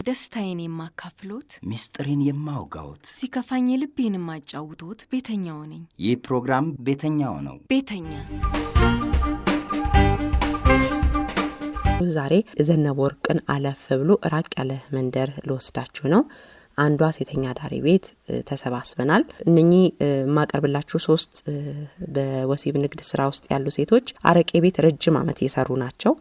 ደስታዬን የማካፍሎት ሚስጥሬን የማውጋውት ሲከፋኝ ልቤን የማጫውቶት ቤተኛው ነኝ። ይህ ፕሮግራም ቤተኛው ነው። ቤተኛ ዛሬ ዘነበወርቅን አለፍ ብሎ ራቅ ያለ መንደር ልወስዳችሁ ነው። አንዷ ሴተኛ ዳሪ ቤት ተሰባስበናል። እነኚህ ማቀርብላችሁ 3 በወሲብ ንግድ ስራ ውስጥ ያሉ ሴቶች አረቄ ቤት ረጅም ዓመት እየሰሩ ናቸው።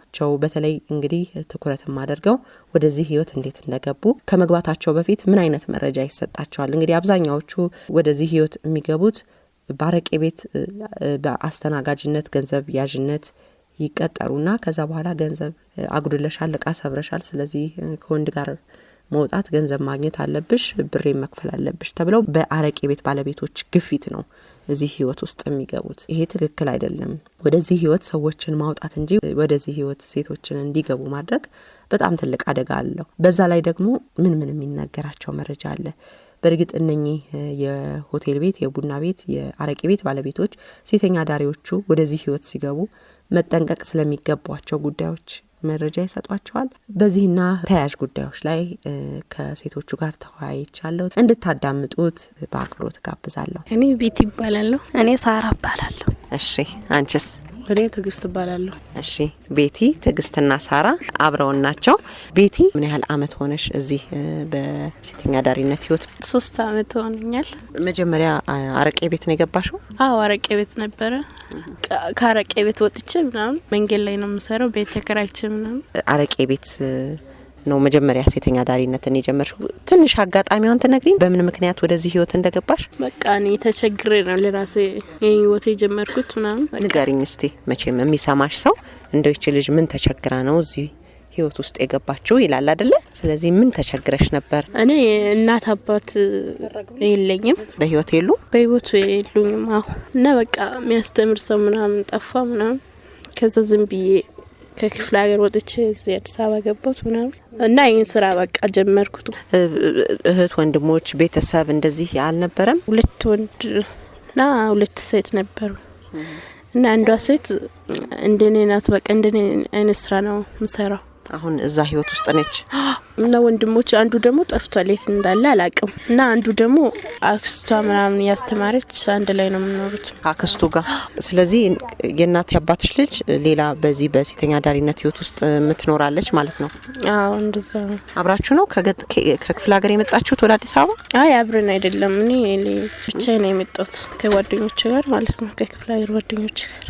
በተለይ እንግዲህ ትኩረት ማደርገው ወደዚህ ህይወት እንዴት እንደገቡ ከመግባታቸው በፊት ምን አይነት መረጃ ይሰጣቸዋል። እንግዲህ አብዛኛዎቹ ወደዚህ ህይወት የሚገቡት በአረቄ ቤት በአስተናጋጅነት ገንዘብ ያዥነት ይቀጠሩና ከዛ በኋላ ገንዘብ አጉድለሻል፣ ዕቃ ሰብረሻል፣ ስለዚህ ከወንድ ጋር መውጣት ገንዘብ ማግኘት አለብሽ፣ ብሬ መክፈል አለብሽ ተብለው በአረቄ ቤት ባለቤቶች ግፊት ነው እዚህ ህይወት ውስጥ የሚገቡት። ይሄ ትክክል አይደለም። ወደዚህ ህይወት ሰዎችን ማውጣት እንጂ ወደዚህ ህይወት ሴቶችን እንዲገቡ ማድረግ በጣም ትልቅ አደጋ አለው። በዛ ላይ ደግሞ ምን የሚነገራቸው መረጃ አለ። በእርግጥ እነኚህ የሆቴል ቤት፣ የቡና ቤት፣ የአረቄ ቤት ባለቤቶች ሴተኛ ዳሪዎቹ ወደዚህ ህይወት ሲገቡ መጠንቀቅ ስለሚገባቸው ጉዳዮች መረጃ ይሰጧቸዋል። በዚህና ተያያዥ ጉዳዮች ላይ ከሴቶቹ ጋር ተወያይቻለሁ። እንድታዳምጡት በአክብሮት ጋብዛለሁ። እኔ ቤቲ ይባላለሁ። እኔ ሳራ ይባላለሁ። እሺ፣ አንቺስ? እኔ ትግስት ይባላለሁ። እሺ፣ ቤቲ ትግስትና ሳራ አብረውን ናቸው። ቤቲ ምን ያህል አመት ሆነሽ እዚህ በሴተኛ ዳሪነት ህይወት? 3 አመት ሆነኛል። መጀመሪያ አረቄ ቤት ነው የገባሽው? አዎ፣ አረቄ ቤት ነበረ። ከአረቄ ቤት ወጥቼ ምናምን መንገድ ላይ ነው የምሰራው፣ ቤት ተከራይቼ ምናምን። አረቄ ቤት ነው መጀመሪያ ሴተኛ ዳሪነትን የጀመርሽው። ትንሽ አጋጣሚውን ትነግሪኝ፣ በምን ምክንያት ወደዚህ ህይወት እንደገባሽ? በቃ እኔ ተቸግሬ ነው ለራሴ ህይወት የጀመርኩት ምናምን። ንገሪኝ እስቲ። መቼም የሚሰማሽ ሰው እንደው ይች ልጅ ምን ተቸግራ ነው እዚህ ህይወት ውስጥ የገባችው ይላል አይደለ? ስለዚህ ምን ተቸግረሽ ነበር? እኔ እናት አባት የለኝም። በህይወት የሉ? በህይወት የሉኝም። አዎ። እና በቃ የሚያስተምር ሰው ምናምን ጠፋ ምናምን። ከዛ ዝም ብዬ ከክፍለ ሀገር ወጥቼ እዚህ አዲስ አበባ ገባሁት ምናምን እና ይሄን ስራ በቃ ጀመርኩት። እህት ወንድሞች ቤተሰብ እንደዚህ አልነበረም? 2 ወንድና 2 ሴት ነበሩ። እና አንዷ ሴት እንደኔ ናት። በቃ እንደኔ አይነት ስራ ነው የምሰራው። አሁን እዛ ህይወት ውስጥ ነች። እና ወንድሞች አንዱ ደግሞ ጠፍቷል፣ የት እንዳለ አላቅም። እና አንዱ ደግሞ አክስቷ ምናምን ያስተማረች አንድ ላይ ነው የምንኖሩት አክስቱ ጋር። ስለዚህ የእናት ያባትሽ ልጅ ሌላ በዚህ በሴተኛ ዳሪነት ህይወት ውስጥ ምትኖራለች ማለት ነው? አዎ፣ እንደዛ ነው። አብራችሁ ነው ከክፍለ ሀገር የመጣችሁት ወደ አዲስ አበባ? አይ አብረን አይደለም። እኔ ብቻዬን ነው የመጣሁት ከጓደኞቼ ጋር ማለት ነው፣ ከክፍለ ሀገር ጓደኞቼ ጋር።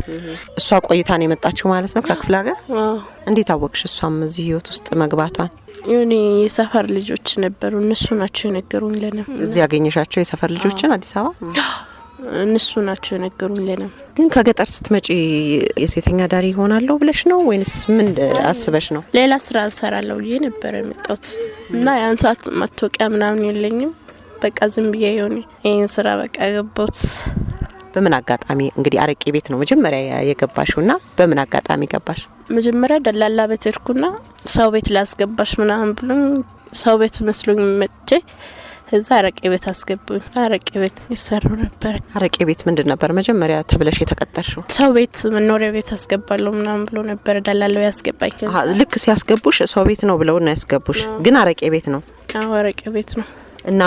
እሷ ቆይታ ነው የመጣችው ማለት ነው ከክፍለ ሀገር? አዎ። እንዴት አወቅሽ እሷም እዚህ ህይወት ውስጥ መግባቷን? የኔ የሰፈር ልጆች ነበሩ፣ እነሱ ናቸው የነገሩን ለኔ። እዚህ ያገኘሻቸው የሰፈር ልጆችን አዲስ አበባ? እነሱ ናቸው የነገሩን ለኔ። ግን ከገጠር ስትመጪ የሴተኛ ዳሪ ይሆናለሁ ብለሽ ነው ወይንስ ምን አስበሽ ነው? ሌላ ስራ እሰራለሁ ብዬ ነበር የመጣሁት እና ያን ሰዓት መታወቂያ ምናምን የለኝም። በቃ ዝም ብዬ ይሄን ስራ በቃ ገባሁት። በምን አጋጣሚ? እንግዲህ አረቄ ቤት ነው መጀመሪያ የገባሽውና በምን አጋጣሚ ገባሽ? መጀመሪያ ደላላ ቤት ሄድኩና ሰው ቤት ላስገባሽ ምናምን ብሎኝ ሰው ቤት መስሎኝ መጥቼ እዛ አረቄ ቤት አስገቡኝ። አረቄ ቤት ይሰሩ ነበር። አረቄ ቤት ምንድን ነበር መጀመሪያ ተብለሽ የተቀጠርሽው? ሰው ቤት መኖሪያ ቤት አስገባለሁ ምናምን ብሎ ነበር ደላላው ያስገባኝ። ልክ ሲያስገቡሽ ሰው ቤት ነው ብለው ነው ያስገቡሽ፣ ግን አረቄ ቤት ነው? አዎ፣ አረቄ ቤት ነው። እና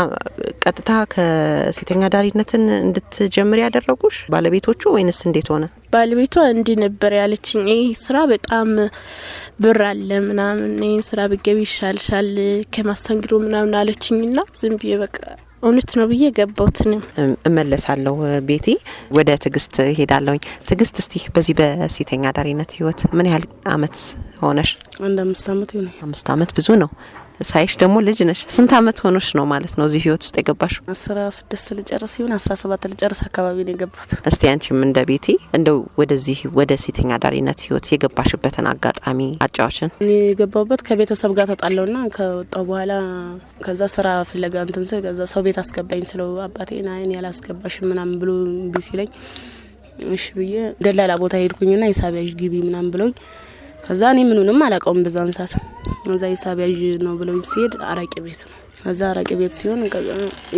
ቀጥታ ከሴተኛ ዳሪነትን እንድትጀምር ያደረጉሽ ባለቤቶቹ ወይንስ እንዴት ሆነ? ባለቤቷ እንዲህ ነበር ያለችኝ፣ ይሄ ስራ በጣም ብር አለ ምናምን፣ ይሄ ስራ ብገቢ ይሻልሻል ከማስተንግዶ ምናምን አለችኝና ዝም ብዬ በቃ እውነት ነው ብዬ ገባሁት። እመለሳለሁ ቤቲ፣ ወደ ትግስት ሄዳለሁኝ። ትግስት፣ እስቲ በዚህ በሴተኛ ዳሪነት ህይወት ምን ያህል አመት ሆነሽ? 5 አመት ይሆናል። 5 አመት ብዙ ነው። ሳይሽ ደግሞ ልጅ ነሽ። ስንት አመት ሆኖሽ ነው ማለት ነው እዚህ ህይወት ውስጥ የገባሽው? 16 ልጨርስ ይሁን 17 ልጨርስ አካባቢ ነው የገባሁት። እስቲ አንቺም እንደ ቤቲ እንደው ወደዚህ ወደ ሴተኛ ዳሪነት ህይወት የገባሽበትን አጋጣሚ አጫዋችን። እኔ የገባሁበት ከቤተሰብ ጋር ተጣላውና ከወጣው በኋላ ከዛ ስራ ፍለጋ እንትን ስል ከዛ ሰው ቤት አስገባኝ ስለው አባቴና እኔ ያላስገባሽም ምናምን ብሎ ቢሲለኝ እሺ ብዬ ደላላ ቦታ ሄድኩኝና ሂሳብ ያዥ ግቢ ምናምን ብሎኝ ከዛ እኔ ምንንም አላቀውም በዛን ሰዓት። ከዛ ሂሳብ ያዥ ነው ብሎኝ ሲሄድ አረቄ ቤት ነው። ከዛ አረቄ ቤት ሲሆን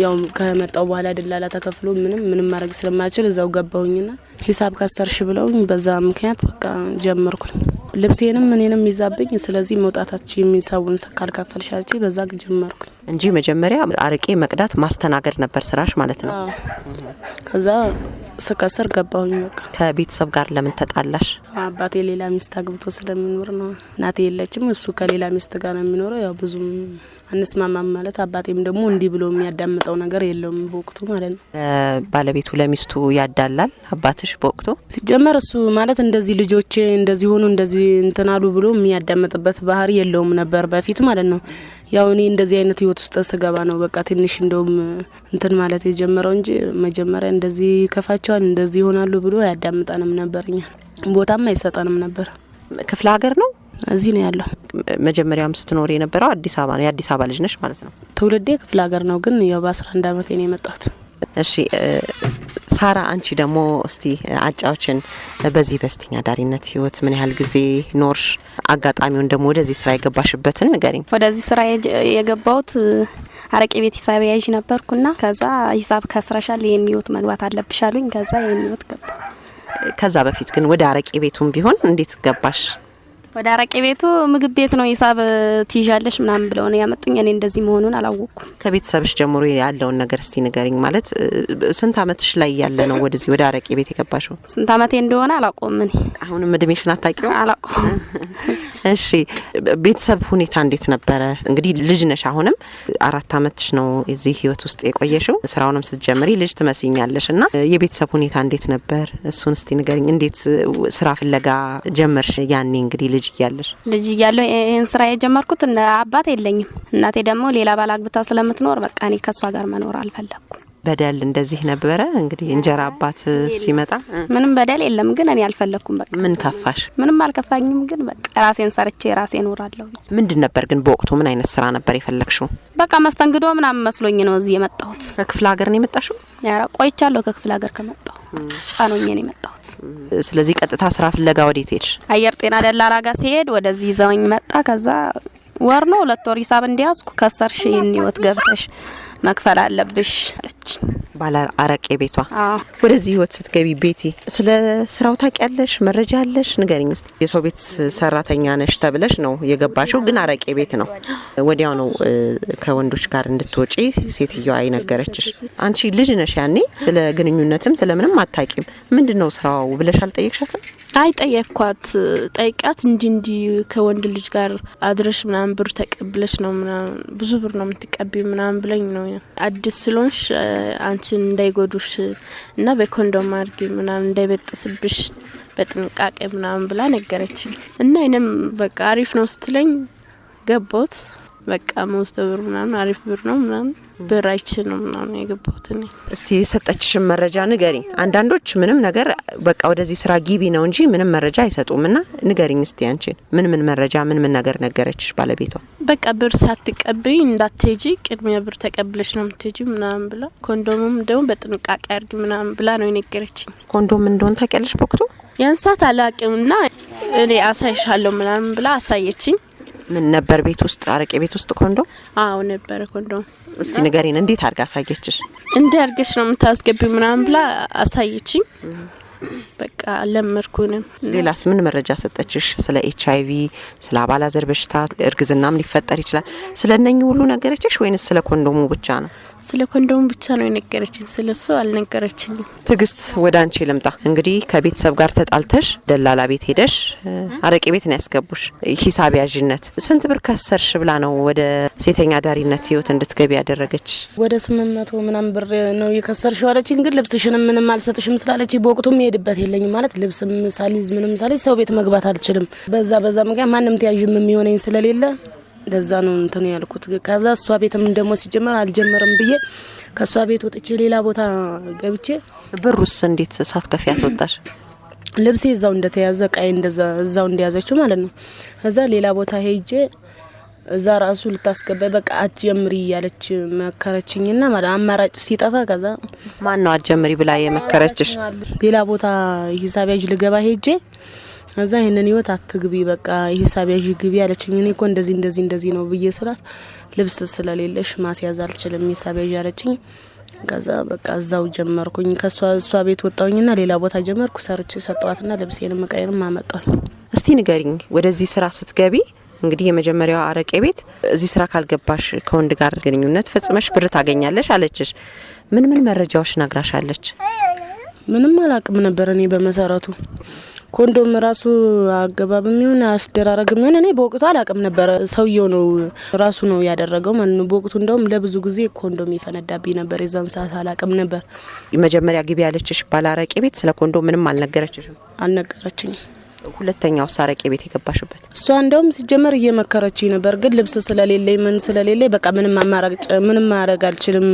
ያው ከመጣው በኋላ ደላላ ተከፍሎ ምንም ማድረግ ስለማይችል እዛው ገባሁኝና ሂሳብ ካሰርሽ ብለውኝ በዛ ምክንያት በቃ ጀመርኩኝ። ልብሴንም እኔንም ይዛብኝ ስለዚህ መውጣታችን የሚሳውን ካልከፈልሻልጪ በዛ ጀመርኩ እንጂ መጀመሪያ አረቄ መቅዳት ማስተናገድ ነበር ስራሽ ማለት ነው። ከዛ ስከሰር ገባሁኝ። በቃ ከቤተሰብ ጋር ለምን ተጣላሽ? አባቴ ሌላ ሚስት አግብቶ ስለሚኖር ነው። እናቴ የለችም፣ እሱ ከሌላ ሚስት ጋር ነው የሚኖረው። ያው ብዙም አንስማማም ማለት አባቴም ደግሞ እንዲህ ብሎ የሚያዳምጠው ነገር የለውም በወቅቱ ማለት ነው። ባለቤቱ ለሚስቱ ያዳላል አባትሽ በወቅቱ? ሲጀመር እሱ ማለት እንደዚህ ልጆቼ እንደዚህ ሆኑ እንደዚህ እንትናሉ ብሎ የሚያዳምጥበት ባህሪ የለውም ነበር በፊት ማለት ነው። ያው እኔ እንደዚህ አይነት ህይወት ውስጥ ስገባ ነው በቃ ትንሽ እንደውም እንትን ማለት የጀመረው እንጂ መጀመሪያ እንደዚህ ከፋቸዋል እንደዚህ ይሆናሉ ብሎ ያዳምጣንም ነበርኛ። ቦታም አይሰጣንም ነበር። ክፍለ ሀገር ነው? እዚህ ነው ያለው። መጀመሪያም ስትኖር የነበረው አዲስ አበባ ነው? የአዲስ አበባ ልጅ ነሽ ማለት ነው? ትውልዴ ክፍለ ሀገር ነው ግን ያው በ11 አመቴ ነው የመጣሁት። እሺ ሳራ አንቺ ደግሞ እስቲ አጫዎችን በዚህ በስተኛ ዳሪነት ህይወት ምን ያህል ጊዜ ኖርሽ? አጋጣሚውን ደግሞ ወደዚህ ስራ የገባሽበትን ንገሪኝ። ወደዚህ ስራ የገባሁት አረቄ ቤት ሂሳብ ያዥ ነበርኩና ከዛ ሂሳብ ከስራሻል ይሄን ህይወት መግባት አለብሽ አሉኝ። ከዛ ይሄን ህይወት ገባ። ከዛ በፊት ግን ወደ አረቄ ቤቱም ቢሆን እንዴት ገባሽ? ወደ አረቄ ቤቱ ምግብ ቤት ነው ሂሳብ ትይዣለሽ ምናምን ብለው ነው ያመጡኝ። እኔ እንደዚህ መሆኑን አላወቅኩም። ከቤተሰብሽ ጀምሮ ያለውን ነገር እስቲ ንገሪኝ። ማለት ስንት አመትሽ ላይ ያለ ነው ወደዚህ ወደ አረቄ ቤት የገባሽው? ስንት አመቴ እንደሆነ አላውቅም። እኔ አሁንም እድሜሽን አታውቂውም? አላውቅም። እሺ ቤተሰብ ሁኔታ እንዴት ነበረ? እንግዲህ ልጅ ነሽ፣ አሁንም 4 አመትሽ ነው እዚህ ህይወት ውስጥ የቆየሽው። ስራውንም ስትጀምሪ ልጅ ትመስኛለሽ እና የቤተሰብ ሁኔታ እንዴት ነበር? እሱን እስቲ ንገሪኝ። እንዴት ስራ ፍለጋ ጀመርሽ? ያኔ እንግዲህ ልጅ እያለሁ ይሄን ስራ የጀመርኩት አባት የለኝም። እናቴ ደግሞ ሌላ ባል አግብታ ስለምትኖር በቃ እኔ ከሷ ጋር መኖር አልፈለኩም። በደል እንደዚህ ነበረ እንግዲህ እንጀራ አባት ሲመጣ? ምንም በደል የለም ግን እኔ አልፈለኩም። በቃ ምን ከፋሽ? ምንም አልከፋኝም ግን በቃ ራሴን ሰርቼ ራሴ እኖራለሁ። ምንድን ነበር ግን በወቅቱ ምን አይነት ስራ ነበር የፈለግሽው? በቃ መስተንግዶ ምናምን መስሎኝ ነው እዚህ የመጣሁት። ከክፍለ ሀገር ነው የመጣሽው? ያራ ቆይቻለሁ ከክፍለ ሀገር ከመጣሁ ጻኖኝ ነው የመጣሁት። ስለዚህ ቀጥታ ስራ ፍለጋ ወዴት ሄድሽ? አየር ጤና ደላላ ጋር ሲሄድ ወደዚህ ዘውኝ መጣ። ከዛ ወር ነው 2 ወር ሂሳብ እንዲያስኩ ከሰርሽ ህይወት ገብተሽ መክፈል አለብሽ አለች ባላ አረቄ ቤቷ። ወደዚህ ህይወት ስትገቢ ቤቲ ስለ ስራው ታውቂያለሽ? መረጃ አለሽ? ንገሪኝ እስቲ። የሰው ቤት ሰራተኛ ነሽ ተብለሽ ነው የገባሽው፣ ግን አረቄ ቤት ነው። ወዲያው ነው ከወንዶች ጋር እንድትወጪ ሴትዮዋ አይነገረችሽ? አንቺ ልጅ ነሽ ያኔ፣ ስለ ግንኙነትም ስለምንም አታውቂም። ምንድነው ስራው ብለሽ አልጠየቅሻትም? አይ ጠየቅኳት። ጠይቃት እንጂ ከወንድ ልጅ ጋር አድረሽ ምናምን ብር ተቀብለሽ ነው ምናምን ብዙ ብር ነው የምትቀበይ ምናምን ብለኝ ነው አዲስ ስለሆንሽ አንቺን እንዳይጎዱሽ እና በኮንዶም አድርጊ ምናምን እንዳይበጥስብሽ በጥንቃቄ ምናምን ብላ ነገረችኝ። እና እኔም በቃ አሪፍ ነው ስትለኝ ገባሁት። በቃ መውሰድ ብር ምናምን አሪፍ ብር ነው ምናምን ብር አይችልም ምናምን የገባሁት እኔ። እስቲ የሰጠችሽን መረጃ ንገሪኝ። አንዳንዶች ምንም ነገር በቃ ወደዚህ ስራ ግቢ ነው እንጂ ምንም መረጃ አይሰጡምና ንገሪኝ እስቲ አንቺን ምን መረጃ ምን ነገር ነገረችሽ ባለቤቷ? በቃ ብር ሳትቀበይ እንዳትሄጂ ቅድሚያ ብር ተቀብለሽ ነው የምትሄጂ ምናምን ብላ ኮንዶምም ደግሞ በጥንቃቄ አድርጊ ምናምን ብላ ነው የነገረችኝ። ኮንዶም እንደሆነ ታውቂያለሽ በወቅቱ? ያንሳት አላቅምና እኔ አሳይሻለሁ ምናምን ብላ አሳየችኝ። ምን ነበር ቤት ውስጥ አረቄ ቤት ውስጥ ኮንዶም? አዎ ነበር ኮንዶም። እስቲ ንገሪን እንዴት አድርጋ አሳየችሽ? እንዴ አድርገሽ ነው የምታስገቢው ምናምን ብላ አሳየችኝ። በቃ ለመርኩንም። ሌላስ ምን መረጃ ሰጠችሽ? ስለ HIV፣ ስለ አባላዘር በሽታ፣ እርግዝናም ሊፈጠር ይችላል። ስለነኚህ ሁሉ ነገረችሽ ወይንስ ስለ ኮንዶሙ ብቻ ነው? ስለ ኮንዶሙ ብቻ ነው የነገረችኝ፣ ስለሱ አልነገረችኝም። ትግስት ወደ አንቺ ልምጣ። እንግዲህ ከቤተሰብ ጋር ተጣልተሽ ደላላ ቤት ሄደሽ አረቄ ቤት ነው ያስገቡሽ። ሂሳብ ያዥነት ስንት ብር ከሰርሽ ብላ ነው ወደ ሴተኛ ዳሪነት ህይወት እንድትገቢ ያደረገች? ወደ 800 ምናምን ብር ነው የከሰርሽው አለችኝ። ግን ልብስሽንም ምንም አልሰጥሽም ስላለች በወቅቱ ሄድበት የለኝም ማለት ልብስም ሳሊዝ ምንም ሳሊዝ ሰው ቤት መግባት አልችልም። በዛ ምክንያት ማንም ተያዥም የሚሆነኝ ስለሌለ ለዛ ነው እንትን ያልኩት። ከዛ እሷ ቤትም ደሞ ሲጀመር አልጀመረም ብዬ ከሷ ቤት ወጥቼ ሌላ ቦታ ገብቼ ብሩስ እንዴት ሳትከፍያት ወጣሽ? ልብሴ እዛው እንደተያዘ ቃይ እንደዛ እዛው እንደያዘችው ማለት ነው። ከዛ ሌላ ቦታ ሄጄ እዛ ራሱ ልታስገባይ በቃ አትጀምሪ ያለች መከረችኝና ማለት አማራጭ ሲጠፋ ከዛ ማን ነው አትጀምሪ ብላ የመከረችሽ? ሌላ ቦታ ሂሳብ ያዥ ልገባ ሄጄ ከዛ ይሄንን ህይወት አትግቢ በቃ ሂሳብ ያዥ ግቢ ያለችኝ። እኔ እኮ እንደዚህ ነው ብዬ ስላት ልብስ ስለሌለሽ ማስያዝ አልችልም ሂሳብ ያዥ ያለችኝ። ከዛ በቃ እዛው ጀመርኩኝ። ከሷ ቤት ወጣሁኝና ሌላ ቦታ ጀመርኩ። ሰርቼ ሰጠዋትና ልብሴንም መቀየርም አመጣሁኝ። እስቲ ንገሪኝ፣ ወደዚህ ስራ ስትገቢ እንግዲህ የመጀመሪያው አረቄ ቤት እዚህ ስራ ካልገባሽ ከወንድ ጋር ግንኙነት ፈጽመሽ ብር ታገኛለሽ አለችሽ። ምን መረጃዎች ነግራሻለች? ምንም አላቅም ነበር እኔ በመሰረቱ ኮንዶም ራሱ አገባብም ይሁን አስደራረግም ይሁን እኔ በወቅቱ አላቅም ነበር። ሰውየው ነው ራሱ ነው ያደረገው ማለት ነው። በወቅቱ እንደውም ለብዙ ጊዜ ኮንዶም ይፈነዳብኝ ነበር። የዛን ሰዓት አላቅም ነበር። የመጀመሪያ ግቢ ያለችሽ ባላረቄ ቤት ስለ ኮንዶም ምንም አልነገረችሽም? አልነገረችኝም። ሁለተኛው ሳረቄ ቤት የገባሽበት? እሷ እንደውም ሲጀመር እየመከረችኝ ነበር፣ ግን ልብስ ስለሌለኝ ምን ስለሌለኝ በቃ ምንም ማድረግ አልችልም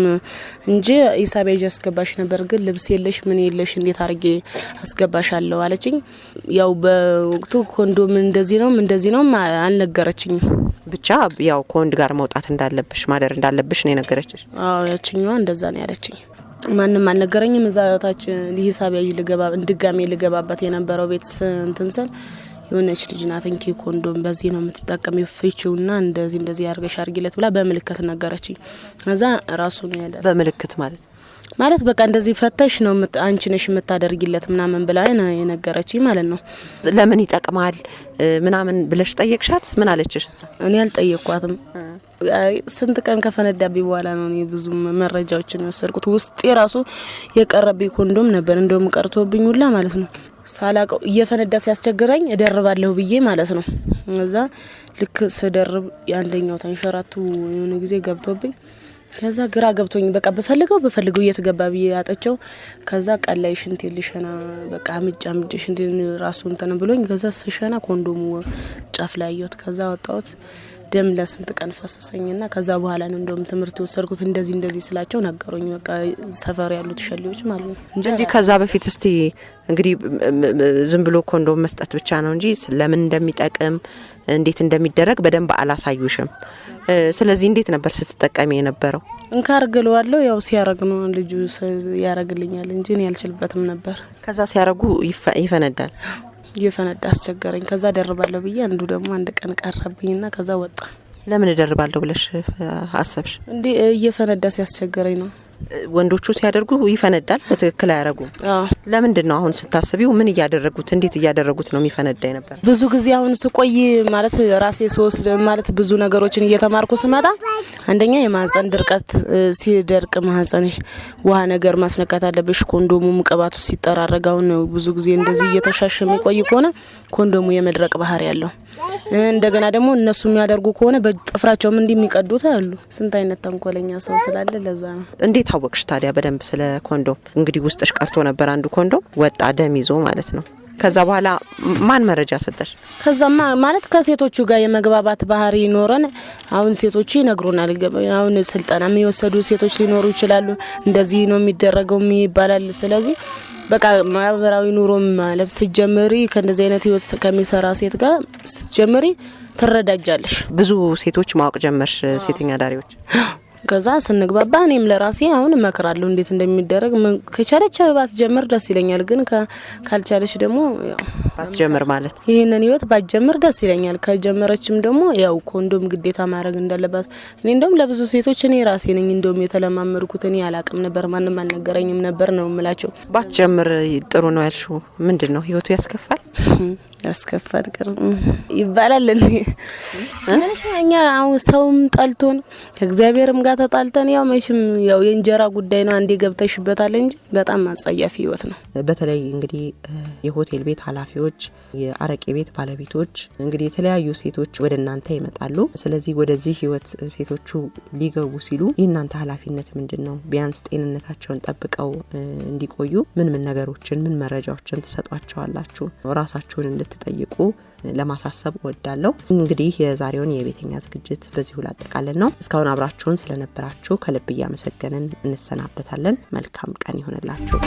እንጂ ሂሳብ ይዤ አስገባሽ ነበር፣ ግን ልብስ የለሽ ምን የለሽ እንዴት አርጌ አስገባሻለሁ አለችኝ። ያው በወቅቱ ኮንዶም እንደዚህ ነው አልነገረችኝም። ብቻ ያው ከወንድ ጋር መውጣት እንዳለብሽ ማደር እንዳለብሽ ነው የነገረችሽ? አዎ ያችኛዋ እንደዛ ነው ያለችኝ። ማንም አልነገረኝም። እዛታች ሂሳብ ያዥ ድጋሜ ልገባበት የነበረው ቤት እንትንሰል የሆነች ልጅ ናት እንኪ ኮንዶም በዚህ ነው የምትጠቀሚው ፍቺውና እንደዚህ አርገሽ አርጊለት ብላ በምልክት ነገረችኝ። ከዛ ራሱ ነው ያለ በምልክት ማለት በቃ እንደዚህ ፈተሽ ነው አንቺ ነሽ የምታደርጊለት ምናምን ብላ የነገረችኝ ማለት ነው። ለምን ይጠቅማል ምናምን ብለሽ ጠየቅሻት? ምን አለችሽ? እኔ አልጠየቅኳትም። ስንት ቀን ከፈነዳብኝ በኋላ ነው እኔ ብዙ መረጃዎችን ወሰድኩት። ውስጤ ራሱ የቀረብኝ ኮንዶም ነበር እንደውም ቀርቶብኝ ሁላ ማለት ነው። ሳላቀው እየፈነዳ ሲያስቸግረኝ እደርባለሁ ብዬ ማለት ነው። እዛ ልክ ስደርብ ያንደኛው ተንሸራቱ የሆነ ጊዜ ገብቶብኝ ከዛ ግራ ገብቶኝ በቃ በፈልገው እየተገባ ብዬ አጠቸው። ከዛ ቀላይ ሽንት ልሸና በቃ አምጫ ሽንት ራሱ እንተነ ብሎኝ ከዛ ስሸና ኮንዶሙ ጫፍ ላይ አየሁት። ከዛ ወጣሁት። ደም ለስንት ቀን ፈሰሰኝና ከዛ በኋላ ነው እንደውም ትምህርት ወሰድኩት። እንደዚህ ስላቸው ነገሩኝ። በቃ ሰፈር ያሉት ሸሊዎች ማለት ነው እንጂ ከዛ በፊት እስቲ እንግዲህ ዝም ብሎ ኮንዶም መስጠት ብቻ ነው እንጂ ለምን እንደሚጠቅም እንዴት እንደሚደረግ በደንብ አላሳዩሽም። ስለዚህ እንዴት ነበር ስትጠቀሚ የነበረው? እንካርገለዋለሁ ያው ሲያረግ ነው ልጁ ያረግልኛል እንጂ እኔ ያልችልበትም ነበር። ከዛ ሲያረጉ ይፈነዳል። እየፈነዳ አስቸገረኝ። ከዛ ደርባለሁ ብዬ አንዱ ደግሞ አንድ ቀን ቀረብኝና ከዛ ወጣ። ለምን ደርባለሁ ብለሽ አሰብሽ? እንዴ እየፈነዳ ሲያስቸገረኝ ነው። ወንዶቹ ሲያደርጉ ይፈነዳል፣ በትክክል አያረጉ። ለምንድን ነው አሁን ስታስቢው ምን እያደረጉት እንዴት እያደረጉት ነው የሚፈነዳ ነበር? ብዙ ጊዜ አሁን ስቆይ ማለት ራሴ ሶስት ማለት ብዙ ነገሮችን እየተማርኩ ስመጣ አንደኛ የማህፀን ድርቀት ሲደርቅ ማህፀንሽ ውሃ ነገር ማስነካት አለብሽ። ኮንዶሙ ቅባቱ ሲጠራረጋው ነው ብዙ ጊዜ እንደዚህ እየተሻሸ የሚቆይ ከሆነ ኮንዶሙ የመድረቅ ባህሪ ያለው። እንደገና ደግሞ እነሱ የሚያደርጉ ከሆነ በጥፍራቸውም እንደሚቀዱት አሉ። ስንት አይነት ተንኮለኛ ሰው ስላለ ለዛ ነው። እንዴት አወቅሽ ታዲያ በደንብ ስለ ኮንዶም? እንግዲህ ውስጥሽ ቀርቶ ነበር አንዱ ኮንዶም ወጣ ደም ይዞ ማለት ነው። ከዛ በኋላ ማን መረጃ ሰጠሽ? ከዛማ ማለት ከሴቶቹ ጋር የመግባባት ባህሪ ኖረን አሁን ሴቶቹ ይነግሩናል። አሁን ስልጣና የሚወሰዱ ሴቶች ሊኖሩ ይችላሉ። እንደዚህ ነው የሚደረገው ይባላል። ስለዚህ በቃ ማህበራዊ ኑሮ ማለት ሲጀምሪ ከእንደዚህ አይነት ህይወት ከሚሰራ ሴት ጋር ስትጀምሪ ትረዳጃለሽ። ብዙ ሴቶች ማወቅ ጀመርሽ ሴተኛ ዳሪዎች? ከዛ ስንግባባ እኔም ለራሴ አሁን እመክራለሁ እንዴት እንደሚደረግ። ከቻለች ባትጀምር ደስ ይለኛል፣ ግን ካልቻለች ደግሞ ያው ባትጀምር ማለት ይሄንን ህይወት ባትጀምር ደስ ይለኛል። ከጀመረችም ደግሞ ያው ኮንዶም ግዴታ ማድረግ እንዳለባት እኔ እንደውም ለብዙ ሴቶች እኔ ራሴ ነኝ እንደውም የተለማመድኩት። እኔ አላቅም ነበር፣ ማንም አልነገረኝም ነበር ነው የምላቸው። ባትጀምር ጥሩ ነው ያልሽው ምንድነው? ህይወቱ ያስከፋል ያስከፋል ይባላል እንዴ? እኛ አሁን ሰውም ጠልቶን ከእግዚአብሔርም ጋር ተጣልተን ያው መቼም ያው የእንጀራ ጉዳይ ነው። አንዴ ገብተሽበታል እንጂ በጣም አጸያፊ ህይወት ነው። በተለይ እንግዲህ የሆቴል ቤት ኃላፊዎች፣ የአረቄ ቤት ባለቤቶች እንግዲህ የተለያዩ ሴቶች ወደ እናንተ ይመጣሉ። ስለዚህ ወደዚህ ህይወት ሴቶቹ ሊገቡ ሲሉ የእናንተ ኃላፊነት ምንድነው? ቢያንስ ጤንነታቸውን ጠብቀው እንዲቆዩ ምን ነገሮችን ምን መረጃዎችን ትሰጧቸዋላችሁ? ራሳችሁን እንድትጠይቁ ለማሳሰብ ወዳለው። እንግዲህ የዛሬውን የቤተኛ ዝግጅት በዚሁ ላጠቃለን ነው። እስካሁን አብራችሁን ስለነበራችሁ ከልብ እያመሰገንን እንሰናበታለን። መልካም ቀን ይሆንላችሁ።